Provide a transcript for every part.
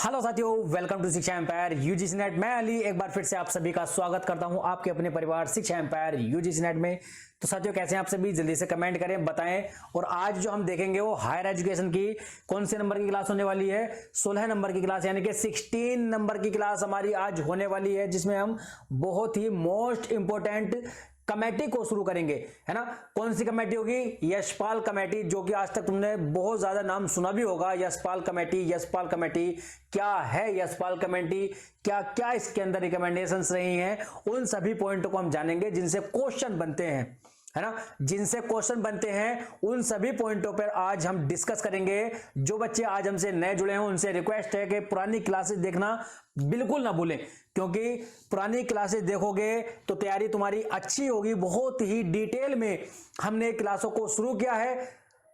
Hello साथियों, welcome to शिक्षा empire UGC net. मैं अली एक बार फिर से आप सभी का स्वागत करता हूं आपके अपने परिवार शिक्षा एम्पायर यूजीसी नेट में। तो साथियों, कैसे हैं आप सभी? जल्दी से कमेंट करें, बताएं। और आज जो हम देखेंगे वो हायर एजुकेशन की कौन से नंबर की क्लास होने वाली है? 16 नंबर की क्लास, यानी कि 16 नंबर की क्लास हमारी आज होने वाली है, जिसमें हम बहुत ही मोस्ट इंपोर्टेंट कमेटी को शुरू करेंगे, है ना। कौन सी कमेटी होगी? यशपाल कमेटी, जो कि आज तक तुमने बहुत ज्यादा नाम सुना भी होगा। यशपाल कमेटी, यशपाल कमेटी क्या है? यशपाल कमेटी क्या क्या इसके अंदर रिकमेंडेशंस रही हैं, उन सभी पॉइंटों को हम जानेंगे जिनसे क्वेश्चन बनते हैं, है ना। जिनसे क्वेश्चन बनते हैं उन सभी पॉइंटों पर आज हम डिस्कस करेंगे। जो बच्चे आज हमसे नए जुड़े हैं उनसे रिक्वेस्ट है कि पुरानी क्लासेस देखना बिल्कुल ना भूलें, क्योंकि पुरानी क्लासेस देखोगे तो तैयारी तुम्हारी अच्छी होगी। बहुत ही डिटेल में हमने क्लासों को शुरू किया है,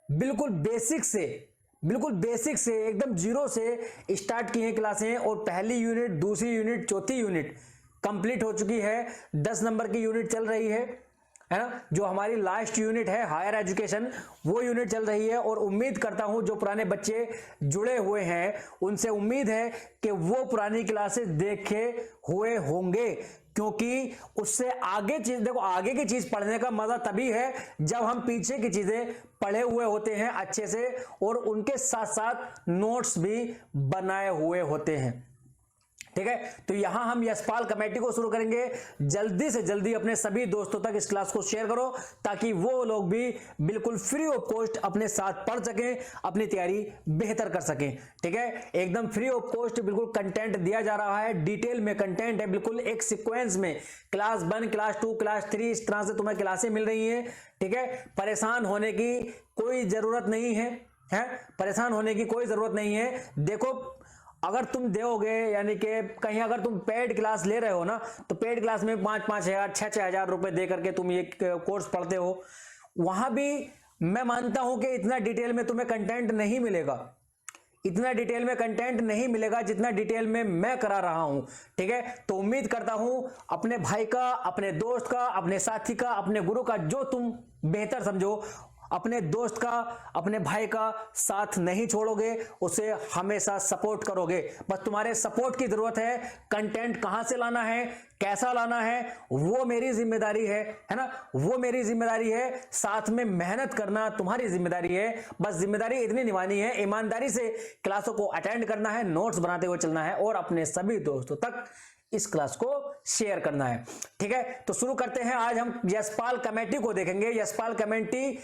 बिल्कुल बेसिक से एकदम जीरो से स्टार्ट की हैं क्लासें। और पहली यूनिट, दूसरी यूनिट, चौथी यूनिट कंप्लीट हो चुकी है। 10 नंबर की यूनिट चल रही है ना। जो हमारी लास्ट यूनिट है हायर एजुकेशन, वो यूनिट चल रही है। और उम्मीद करता हूं जो पुराने बच्चे जुड़े हुए हैं उनसे उम्मीद है कि वो पुरानी क्लासेस देखे हुए होंगे, क्योंकि उससे आगे चीज, देखो आगे की चीज पढ़ने का मजा तभी है जब हम पीछे की चीजें पढ़े हुए होते हैं अच्छे से, और उनके साथ साथ नोट्स भी बनाए हुए होते हैं। ठीक है, तो यहां हम यशपाल कमेटी को शुरू करेंगे। जल्दी से जल्दी अपने सभी दोस्तों तक इस क्लास को शेयर करो, ताकि वो लोग भी बिल्कुल फ्री ऑफ कॉस्ट अपने साथ पढ़ सकें, अपनी तैयारी बेहतर कर सकें। ठीक है, एकदम फ्री ऑफ कॉस्ट बिल्कुल कंटेंट दिया जा रहा है, डिटेल में कंटेंट है, बिल्कुल एक सीक्वेंस में क्लास 1, क्लास 2, क्लास 3, इस तरह से तुम्हें क्लासें मिल रही हैं। ठीक है, परेशान होने की कोई जरूरत नहीं है, परेशान होने की कोई जरूरत नहीं है। देखो, अगर तुम दोगे, यानी कि कहीं अगर तुम पेड क्लास ले रहे हो ना, तो पेड क्लास में 5-5 हजार 6-6 हजार रुपए दे करके तुम ये कोर्स पढ़ते हो, वहां भी मैं मानता हूं कि इतना डिटेल में तुम्हें कंटेंट नहीं मिलेगा, इतना डिटेल में कंटेंट नहीं मिलेगा जितना डिटेल में मैं करा रहा हूं। ठीक है, तो उम्मीद करता हूं अपने भाई का, अपने दोस्त का, अपने साथी का, अपने गुरु का, जो तुम बेहतर समझो, अपने दोस्त का, अपने भाई का साथ नहीं छोड़ोगे, उसे हमेशा सपोर्ट करोगे। बस तुम्हारे सपोर्ट की जरूरत है। कंटेंट कहां से लाना है, कैसा लाना है, वो मेरी जिम्मेदारी है ना, वो मेरी जिम्मेदारी है। साथ में मेहनत करना तुम्हारी जिम्मेदारी है। बस जिम्मेदारी इतनी निभानी है, ईमानदारी से क्लासों को अटेंड करना है, नोट्स बनाते हुए चलना है, और अपने सभी दोस्तों तक इस क्लास को शेयर करना है। ठीक है, तो शुरू करते हैं। आज हम यशपाल कमेटी को देखेंगे। यशपाल कमेटी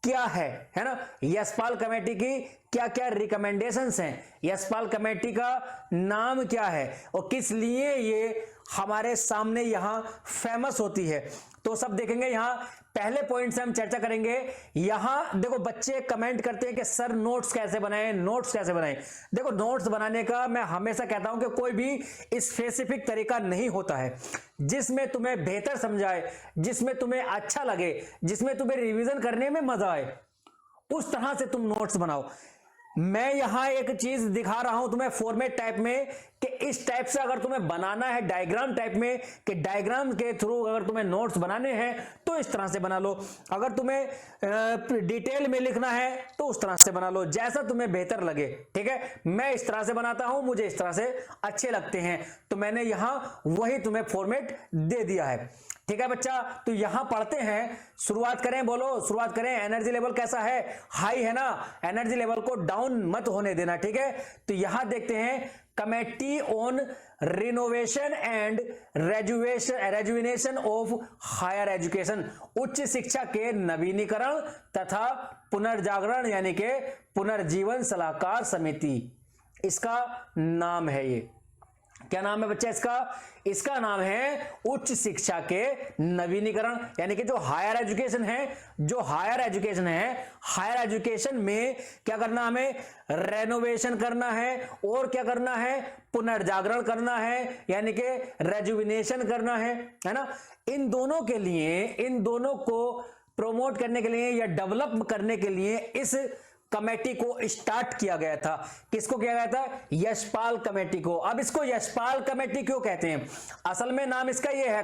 क्या है ना। यशपाल कमेटी की क्या क्या रिकमेंडेशंस हैं, यशपाल कमेटी का नाम क्या है, और किस लिए ये हमारे सामने यहां फेमस होती है, तो सब देखेंगे। यहां पहले पॉइंट से हम चर्चा करेंगे। यहां देखो, बच्चे कमेंट करते हैं कि सर नोट्स कैसे बनाएं, नोट्स कैसे बनाएं। देखो, नोट्स बनाने का मैं हमेशा कहता हूं कि कोई भी स्पेसिफिक तरीका नहीं होता है। जिसमें तुम्हें बेहतर समझाए, जिसमें तुम्हें अच्छा लगे, जिसमें तुम्हें रिवीजन करने में मजा आए, उस तरह से तुम नोट्स बनाओ। मैं यहां एक चीज दिखा रहा हूं तुम्हें फॉर्मेट टाइप में, कि इस टाइप से अगर तुम्हें बनाना है, डायग्राम टाइप में, कि डायग्राम के थ्रू अगर तुम्हें नोट्स बनाने हैं तो इस तरह से बना लो। अगर तुम्हें डिटेल में लिखना है तो उस तरह से बना लो, जैसा तुम्हें बेहतर लगे। ठीक है, मैं इस तरह से बनाता हूं, मुझे इस तरह से अच्छे लगते हैं, तो मैंने यहां वही तुम्हें फॉर्मेट दे दिया है। ठीक है बच्चा, तो यहां पढ़ते हैं। शुरुआत करें, बोलो शुरुआत करें। एनर्जी लेवल कैसा है? हाई है ना। एनर्जी लेवल को डाउन मत होने देना। ठीक है, तो यहां देखते हैं committee on renovation and rejuvenation of higher education, उच्च शिक्षा के नवीनीकरण तथा पुनर्जागरण, यानी कि पुनर्जीवन सलाहकार समिति, इसका नाम है। ये क्या नाम है बच्चा इसका? इसका नाम है उच्च शिक्षा के नवीनीकरण, यानी कि जो हायर एजुकेशन है, जो हायर एजुकेशन है, हायर एजुकेशन में क्या करना, हमें रेनोवेशन करना है, और क्या करना है, पुनर्जागरण करना है, यानी कि रेजुविनेशन करना है ना। इन दोनों के लिए, इन दोनों को प्रोमोट करने के लिए या डेवलप करने के लिए इस कमेटी को स्टार्ट किया गया था। किसको किया गया था? यशपाल कमेटी को। अब इसको यशपाल कमेटी क्यों कहते हैं? असल में नाम इसका यह है,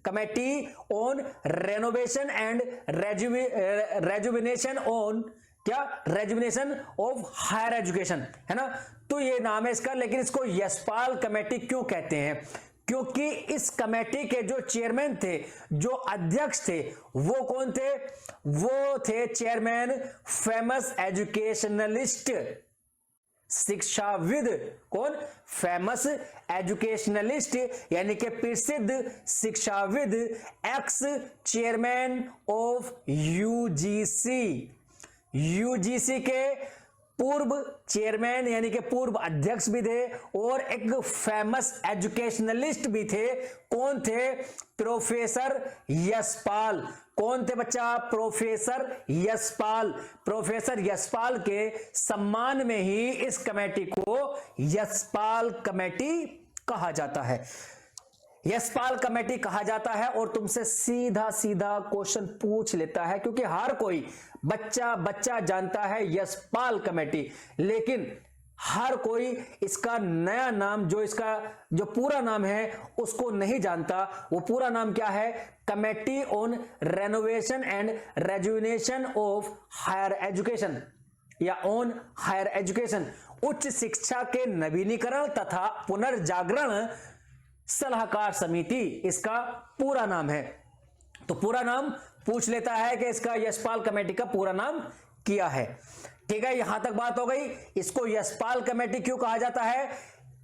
committee on renovation and rejuvenation on क्या, रेजुविनेशन ऑफ हायर एजुकेशन, है ना। तो ये नाम है इसका, लेकिन इसको यशपाल कमेटी क्यों कहते हैं? क्योंकि इस कमेटी के जो चेयरमैन थे, जो अध्यक्ष थे, वो कौन थे? वो थे चेयरमैन फेमस एजुकेशनलिस्ट, शिक्षाविद। कौन? फेमस एजुकेशनलिस्ट, यानी कि प्रसिद्ध शिक्षाविद, x chairman of UGC. UGC के पूर्व चेयरमैन यानी कि पूर्व अध्यक्ष भी थे और एक फेमस एजुकेशनलिस्ट भी थे। कौन थे? प्रोफेसर यशपाल। कौन थे बच्चा? प्रोफेसर यशपाल। प्रोफेसर यशपाल के सम्मान में ही इस कमेटी को यशपाल कमेटी कहा जाता है। यशपाल कमेटी कहा जाता है और तुमसे सीधा सीधा क्वेश्चन पूछ लेता है, क्योंकि हर कोई बच्चा जानता है यशपाल कमेटी, लेकिन हर कोई इसका नया नाम, जो पूरा नाम है उसको नहीं जानता। वो पूरा नाम क्या है? Committee on renovation and rejuvenation of higher education, या ऑन हायर एजुकेशन, उच्च शिक्षा के नवीनीकरण तथा पुनर्जागरण सलाहकार समिति इसका पूरा नाम है। तो पूरा नाम पूछ लेता है कि इसका यशपाल कमेटी का पूरा नाम क्या है। ठीक है, यहां तक बात हो गई। इसको यशपाल कमेटी क्यों कहा जाता है?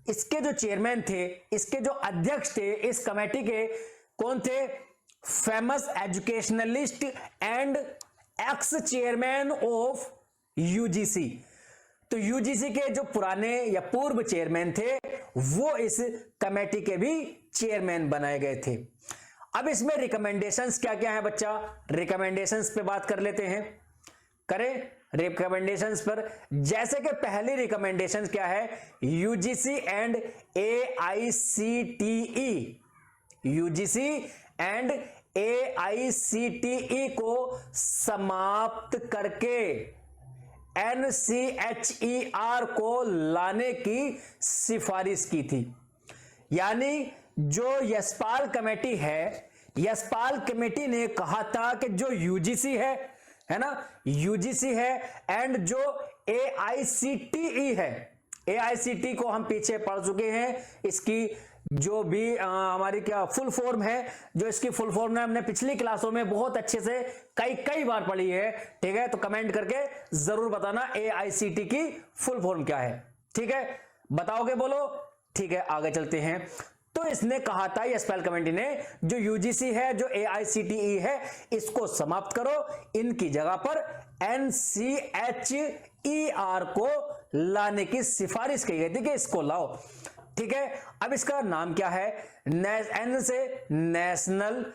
इसके जो चेयरमैन थे, इसके जो अध्यक्ष थे इस कमेटी के, कौन थे? Famous educationalist and x chairman of UGC. तो यूजीसी के जो पुराने या पूर्व चेयरमैन थे वो इस कमेटी के भी चेयरमैन बनाए गए थे। अब इसमें रिकमेंडेशंस क्या क्या है बच्चा? रिकमेंडेशंस पे बात कर लेते हैं। करें रिकमेंडेशंस पर। जैसे कि पहली रिकमेंडेशन क्या है? UGC and AICTE, UGC and AICTE को समाप्त करके एनसीएचईआर को लाने की सिफारिश की थी। यानी जो यशपाल कमेटी है, यशपाल कमेटी ने कहा था कि जो यूजीसी है ना, यूजीसी है, एंड जो एआईसीटीई है, एआईसीटी को हम पीछे पढ़ चुके हैं, इसकी जो भी हमारी क्या फुल फॉर्म है, जो इसकी फुल फॉर्म है हमने पिछली क्लासों में बहुत अच्छे से कई बार पढ़ी है। ठीक है, तो कमेंट करके जरूर बताना एआईसीटी की फुल फॉर्म क्या है। ठीक है, बताओगे? बोलो। ठीक है, आगे चलते हैं। तो इसने कहा था, यशपाल कमेटी ने, जो यूजीसी है, जो एआईसीटीई है, इसको समाप्त करो, इनकी जगह पर एनसीएचईआर को लाने की सिफारिश की गई थी कि इसको लाओ। ठीक है, अब इसका नाम क्या है? एन से national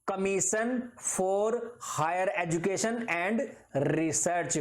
commission for higher education and research.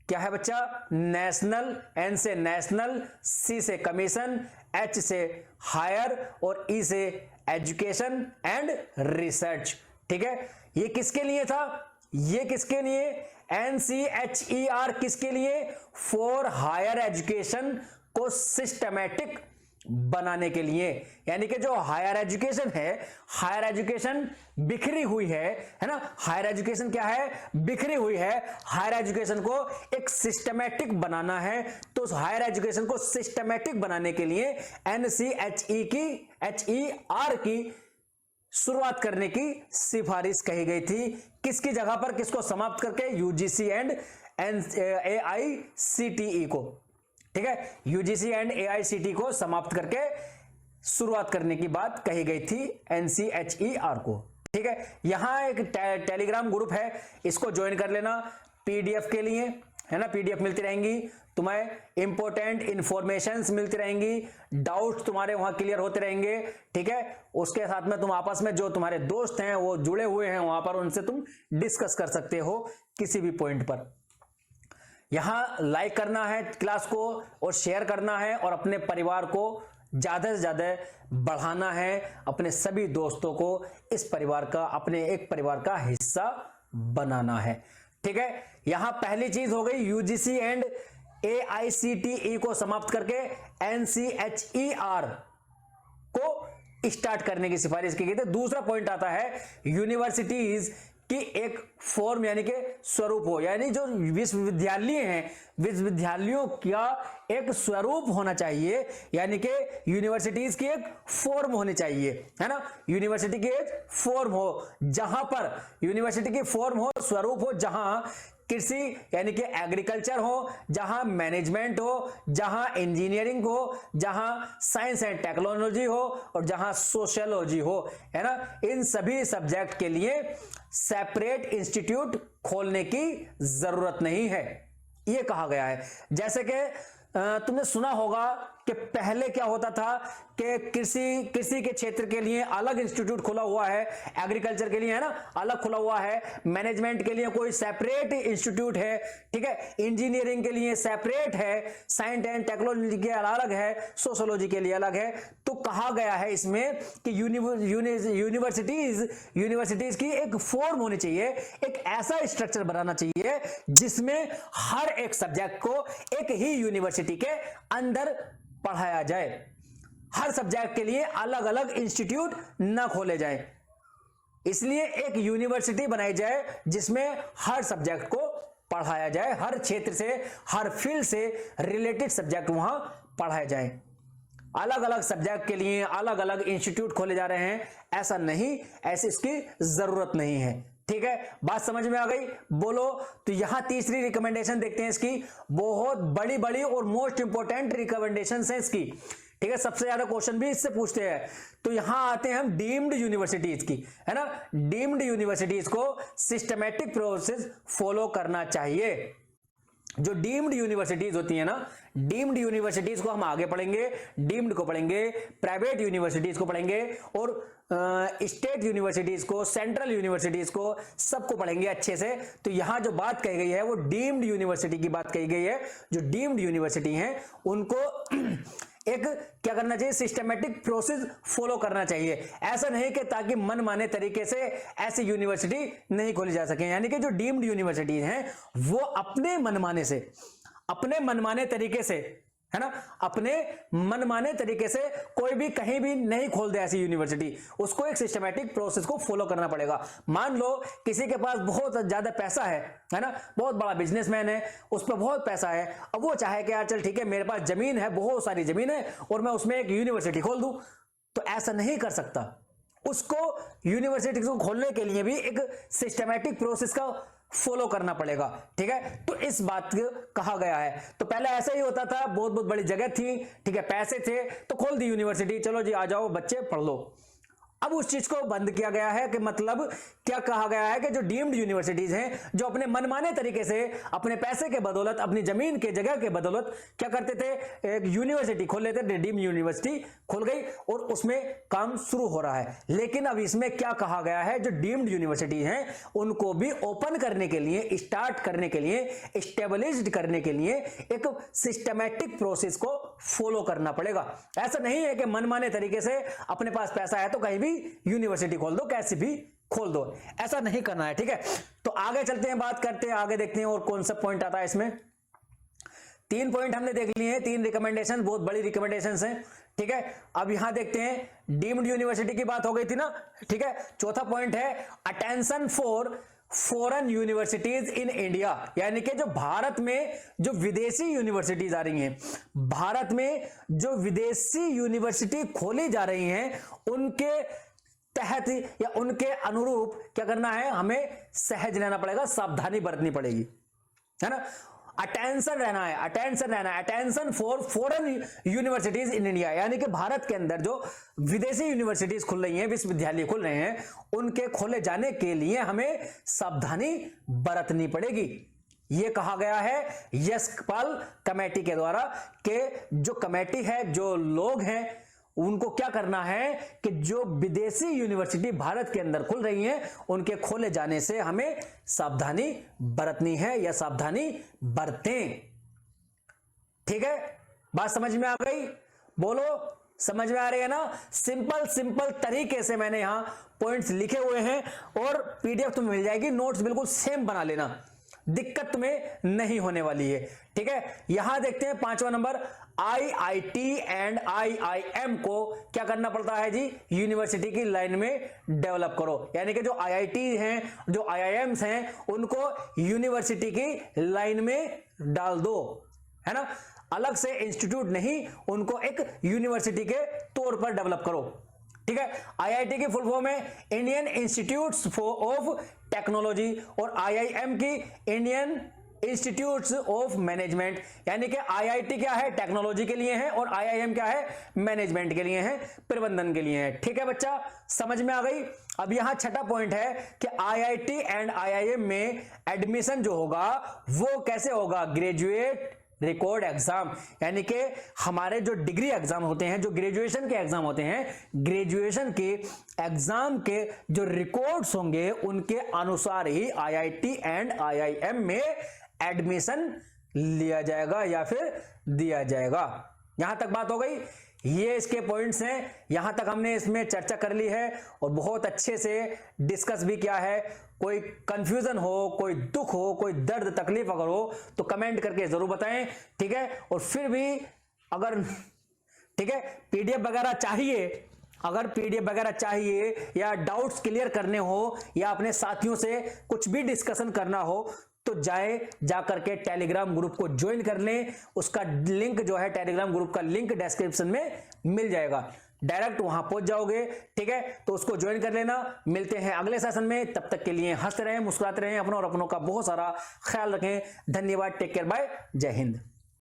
क्या है बच्चा? नेशनल, एन से नेशनल, सी से कमीशन, एच से हायर और ई से एजुकेशन एंड रिसर्च। ठीक है, ये किसके लिए था? ये किसके लिए? एनसीएचईआर किसके लिए? फॉर हायर एजुकेशन को सिस्टमैटिक बनाने के लिए। यानी कि जो हायर एजुकेशन है, हायर एजुकेशन बिखरी हुई है ना। हायर एजुकेशन क्या है? बिखरी हुई है। हायर एजुकेशन को एक सिस्टमैटिक बनाना है, तो उस हायर एजुकेशन को सिस्टमैटिक बनाने के लिए एनसीएचईआर की शुरुआत करने की सिफारिश कही गई थी। किसकी जगह पर? किसको समाप्त करके? यूजीसी एंड एआईसीटीई को। ठीक है, यूजीसी एंड एआईसीटी को समाप्त करके शुरुआत करने की बात कही गई थी एनसीएचईआर को। ठीक है, यहां एक टेलीग्राम ग्रुप है, इसको ज्वाइन कर लेना पीडीएफ के लिए, है ना। पीडीएफ मिलती रहेंगी तुम्हें, इंपॉर्टेंट इंफॉर्मेशंस मिलती रहेंगी, डाउट्स तुम्हारे वहां क्लियर होते रहेंगे। ठीक है, उसके साथ में तुम आपस में जो तुम्हारे दोस्त हैं वो जुड़े हुए हैं वहां पर, उनसे तुम डिस्कस कर सकते हो किसी भी पॉइंट पर। यहां लाइक करना है क्लास को और शेयर करना है और अपने परिवार को ज्यादा से ज्यादा बढ़ाना है, अपने सभी दोस्तों को इस परिवार का, अपने एक परिवार का हिस्सा बनाना है। ठीक है, यहां पहली चीज हो गई यूजीसी एंड एआईसीटीई को समाप्त करके एनसीएचईआर को स्टार्ट करने की सिफारिश की गई थी। दूसरा पॉइंट आता है यूनिवर्सिटीज कि एक फॉर्म यानी कि स्वरूप हो, यानी जो विश्वविद्यालय हैं, विश्वविद्यालयों का एक स्वरूप होना चाहिए, यानी कि यूनिवर्सिटीज की एक फॉर्म होनी चाहिए, है ना। यूनिवर्सिटी की एक फॉर्म हो, जहां पर यूनिवर्सिटी की फॉर्म हो, स्वरूप हो, जहां कृषि यानी कि एग्रीकल्चर हो, जहां मैनेजमेंट हो, जहां इंजीनियरिंग हो, जहां साइंस एंड टेक्नोलॉजी हो और जहां सोशियोलॉजी हो, है ना। इन सभी सब्जेक्ट के लिए सेपरेट इंस्टीट्यूट खोलने की जरूरत नहीं है, यह कहा गया है। जैसे कि तुमने सुना होगा कि पहले क्या होता था कि कृषि के क्षेत्र के लिए अलग इंस्टीट्यूट खुला हुआ है, एग्रीकल्चर के लिए, है ना, अलग खुला हुआ है, मैनेजमेंट के लिए कोई सेपरेट इंस्टीट्यूट है, ठीक है, इंजीनियरिंग के लिए सेपरेट है, साइंस एंड टेक्नोलॉजी के अलग है, सोशियोलॉजी के लिए अलग है। तो कहा गया है इसमें कि यूनिवर्सिटीज की एक फॉर्म होनी चाहिए, एक ऐसा स्ट्रक्चर बनाना चाहिए जिसमें हर एक सब्जेक्ट को एक ही यूनिवर्सिटी के अंदर पढ़ाया जाए, हर सब्जेक्ट के लिए अलग अलग इंस्टीट्यूट न खोले जाए। इसलिए एक यूनिवर्सिटी बनाई जाए जिसमें हर सब्जेक्ट को पढ़ाया जाए, हर क्षेत्र से, हर फील्ड से रिलेटेड सब्जेक्ट वहां पढ़ाए जाए। अलग अलग सब्जेक्ट के लिए अलग अलग इंस्टीट्यूट खोले जा रहे हैं, ऐसा नहीं, ऐसी इसकी जरूरत नहीं है, ठीक है। बात समझ में आ गई? बोलो। तो यहां तीसरी रिकमेंडेशन देखते हैं इसकी, बहुत बड़ी बड़ी और मोस्ट इंपोर्टेंट रिकमेंडेशन है इसकी, ठीक है। सबसे ज्यादा क्वेश्चन भी इससे पूछते हैं। तो यहां आते हैं हम डीम्ड यूनिवर्सिटीज की, है ना। डीम्ड यूनिवर्सिटीज को सिस्टमैटिक प्रोसेस फॉलो करना चाहिए। जो डीम्ड यूनिवर्सिटीज होती है ना, डीम्ड यूनिवर्सिटीज को हम आगे पढ़ेंगे, डीम्ड को पढ़ेंगे, प्राइवेट यूनिवर्सिटीज को पढ़ेंगे और स्टेट यूनिवर्सिटीज को, सेंट्रल यूनिवर्सिटीज को, सबको पढ़ेंगे अच्छे से। तो यहां जो बात कही गई है वो डीम्ड यूनिवर्सिटी की बात कही गई है। जो डीम्ड यूनिवर्सिटी हैं उनको एक क्या करना चाहिए, सिस्टमैटिक प्रोसेस फॉलो करना चाहिए। ऐसा नहीं कि ताकि मनमाने तरीके से ऐसी यूनिवर्सिटी नहीं खोली जा सके, यानी कि जो डीम्ड यूनिवर्सिटीज हैं वो अपने मनमाने से, अपने मनमाने तरीके से, है ना, अपने मनमाने तरीके से कोई भी कहीं भी नहीं खोल दे ऐसी यूनिवर्सिटी। उसको एक सिस्टमैटिक प्रोसेस को फॉलो करना पड़ेगा। मान लो किसी के पास बहुत ज्यादा पैसा है ना, बहुत बड़ा बिजनेसमैन है, उस पर बहुत पैसा है, अब वो चाहे कि यार चल ठीक है मेरे पास जमीन है, बहुत सारी जमीन है और मैं उसमें एक यूनिवर्सिटी खोल दूं, तो ऐसा नहीं कर सकता। उसको यूनिवर्सिटी को खोलने के लिए भी एक सिस्टमैटिक प्रोसेस का फॉलो करना पड़ेगा, ठीक है। तो इस बात को कहा गया है। तो पहले ऐसा ही होता था, बहुत बहुत बड़ी जगह थी, ठीक है, पैसे थे तो खोल दी यूनिवर्सिटी, चलो जी आ जाओ बच्चे पढ़ लो। अब उस चीज को बंद किया गया है कि मतलब क्या कहा गया है कि जो डीम्ड यूनिवर्सिटीज हैं, जो अपने मनमाने तरीके से अपने पैसे के बदौलत, अपनी जमीन के जगह के बदौलत क्या करते थे, एक यूनिवर्सिटी खोल लेते थे, डीम्ड यूनिवर्सिटी खुल गई और उसमें काम शुरू हो रहा है। लेकिन अब इसमें क्या कहा गया है, जो डीम्ड यूनिवर्सिटीज हैं उनको भी ओपन करने के लिए, स्टार्ट करने के लिए, एस्टेब्लिश्ड करने के लिए एक सिस्टमैटिक प्रोसेस को फॉलो करना पड़ेगा। ऐसा नहीं है कि मनमाने तरीके से अपने पास पैसा है तो कहीं भी यूनिवर्सिटी खोल दो, कैसे भी खोल दो, ऐसा नहीं करना है, ठीक है। तो आगे चलते हैं, बात करते हैं, आगे देखते हैं और कौन सा पॉइंट आता है इसमें। 3 पॉइंट हमने देख लिए हैं, 3 रिकमेंडेशन, बहुत बड़ी रिकमेंडेशंस हैं, ठीक है। अब यहां देखते हैं, डीम्ड यूनिवर्सिटी की बात हो गई थी ना, ठीक है। चौथा पॉइंट है attention for foreign universities in India, यानी कि जो भारत में जो विदेशी यूनिवर्सिटीज आ रही हैं, भारत में जो विदेशी यूनिवर्सिटी खोली जा रही हैं, उनके तहत या उनके अनुरूप क्या करना है, हमें सहज रहना पड़ेगा, सावधानी बरतनी पड़ेगी, है ना। अटेंशन रहना है, अटेंशन रहना है, attention for foreign universities in India, यानी कि भारत के अंदर जो विदेशी यूनिवर्सिटीज खुल रही हैं, विश्वविद्यालय खुल रहे हैं, उनके खोले जाने के लिए हमें सावधानी बरतनी पड़ेगी। यह कहा गया है यशपाल कमेटी के द्वारा कि जो कमेटी है, जो लोग हैं, उनको क्या करना है कि जो विदेशी यूनिवर्सिटी भारत के अंदर खुल रही हैं, उनके खोले जाने से हमें सावधानी बरतनी है या सावधानी बरतें, ठीक है। बात समझ में आ गई? बोलो, समझ में आ रही है ना? सिंपल तरीके से मैंने यहां पॉइंट्स लिखे हुए हैं और पीडीएफ तुम्हें मिल जाएगी, नोट्स बिल्कुल सेम बना लेना, दिक्कत में नहीं होने वाली है, ठीक है। यहां देखते हैं 5वां नंबर, आईआईटी एंड आईआईएम को क्या करना पड़ता है जी, यूनिवर्सिटी की लाइन में डेवलप करो। यानी कि जो आईआईटी हैं, जो आईआईएम्स हैं, उनको यूनिवर्सिटी की लाइन में डाल दो, है ना। अलग से इंस्टीट्यूट नहीं, उनको एक यूनिवर्सिटी के तौर पर डेवलप करो, ठीक है। आईआईटी की फुल फॉर्म है इंडियन इंस्टीट्यूट्स ऑफ टेक्नोलॉजी और आईआईएम की इंडियन इंस्टीट्यूट्स ऑफ मैनेजमेंट। यानी कि आईआईटी क्या है, टेक्नोलॉजी के लिए है, और आईआईएम क्या है, मैनेजमेंट के लिए है, प्रबंधन के लिए है। ठीक है बच्चा, समझ में आ गई। अब यहां छठा पॉइंट है कि आईआईटी एंड आईआईएम में एडमिशन जो होगा वो कैसे होगा, ग्रेजुएट रिकॉर्ड एग्जाम। यानी कि हमारे जो डिग्री एग्जाम होते हैं, जो ग्रेजुएशन के एग्जाम होते हैं, ग्रेजुएशन के एग्जाम के जो रिकॉर्ड्स होंगे उनके अनुसार ही आईआईटी एंड आईआईएम में एडमिशन लिया जाएगा या फिर दिया जाएगा। यहां तक बात हो गई। ये इसके पॉइंट्स हैं, यहां तक हमने इसमें चर्चा कर ली है और बहुत अच्छे से डिस्कस भी किया है। कोई कंफ्यूजन हो, कोई दुख हो, कोई दर्द तकलीफ अगर हो तो कमेंट करके जरूर बताएं, ठीक है। और फिर भी अगर, ठीक है, पीडीएफ वगैरह चाहिए, अगर पीडीएफ वगैरह चाहिए या डाउट्स क्लियर करने हो या अपने साथियों से कुछ भी डिस्कशन करना हो तो जाकर के टेलीग्राम ग्रुप को ज्वाइन कर लें। उसका लिंक जो है, टेलीग्राम ग्रुप का लिंक डिस्क्रिप्शन में मिल जाएगा, डायरेक्ट वहां पहुंच जाओगे, ठीक है। तो उसको ज्वाइन कर लेना। मिलते हैं अगले सेशन में, तब तक के लिए हंसते रहें, मुस्कुराते रहें, अपनों और अपनों का बहुत सारा ख्याल रखें। धन्यवाद, टेक केयर, बाय, जय हिंद।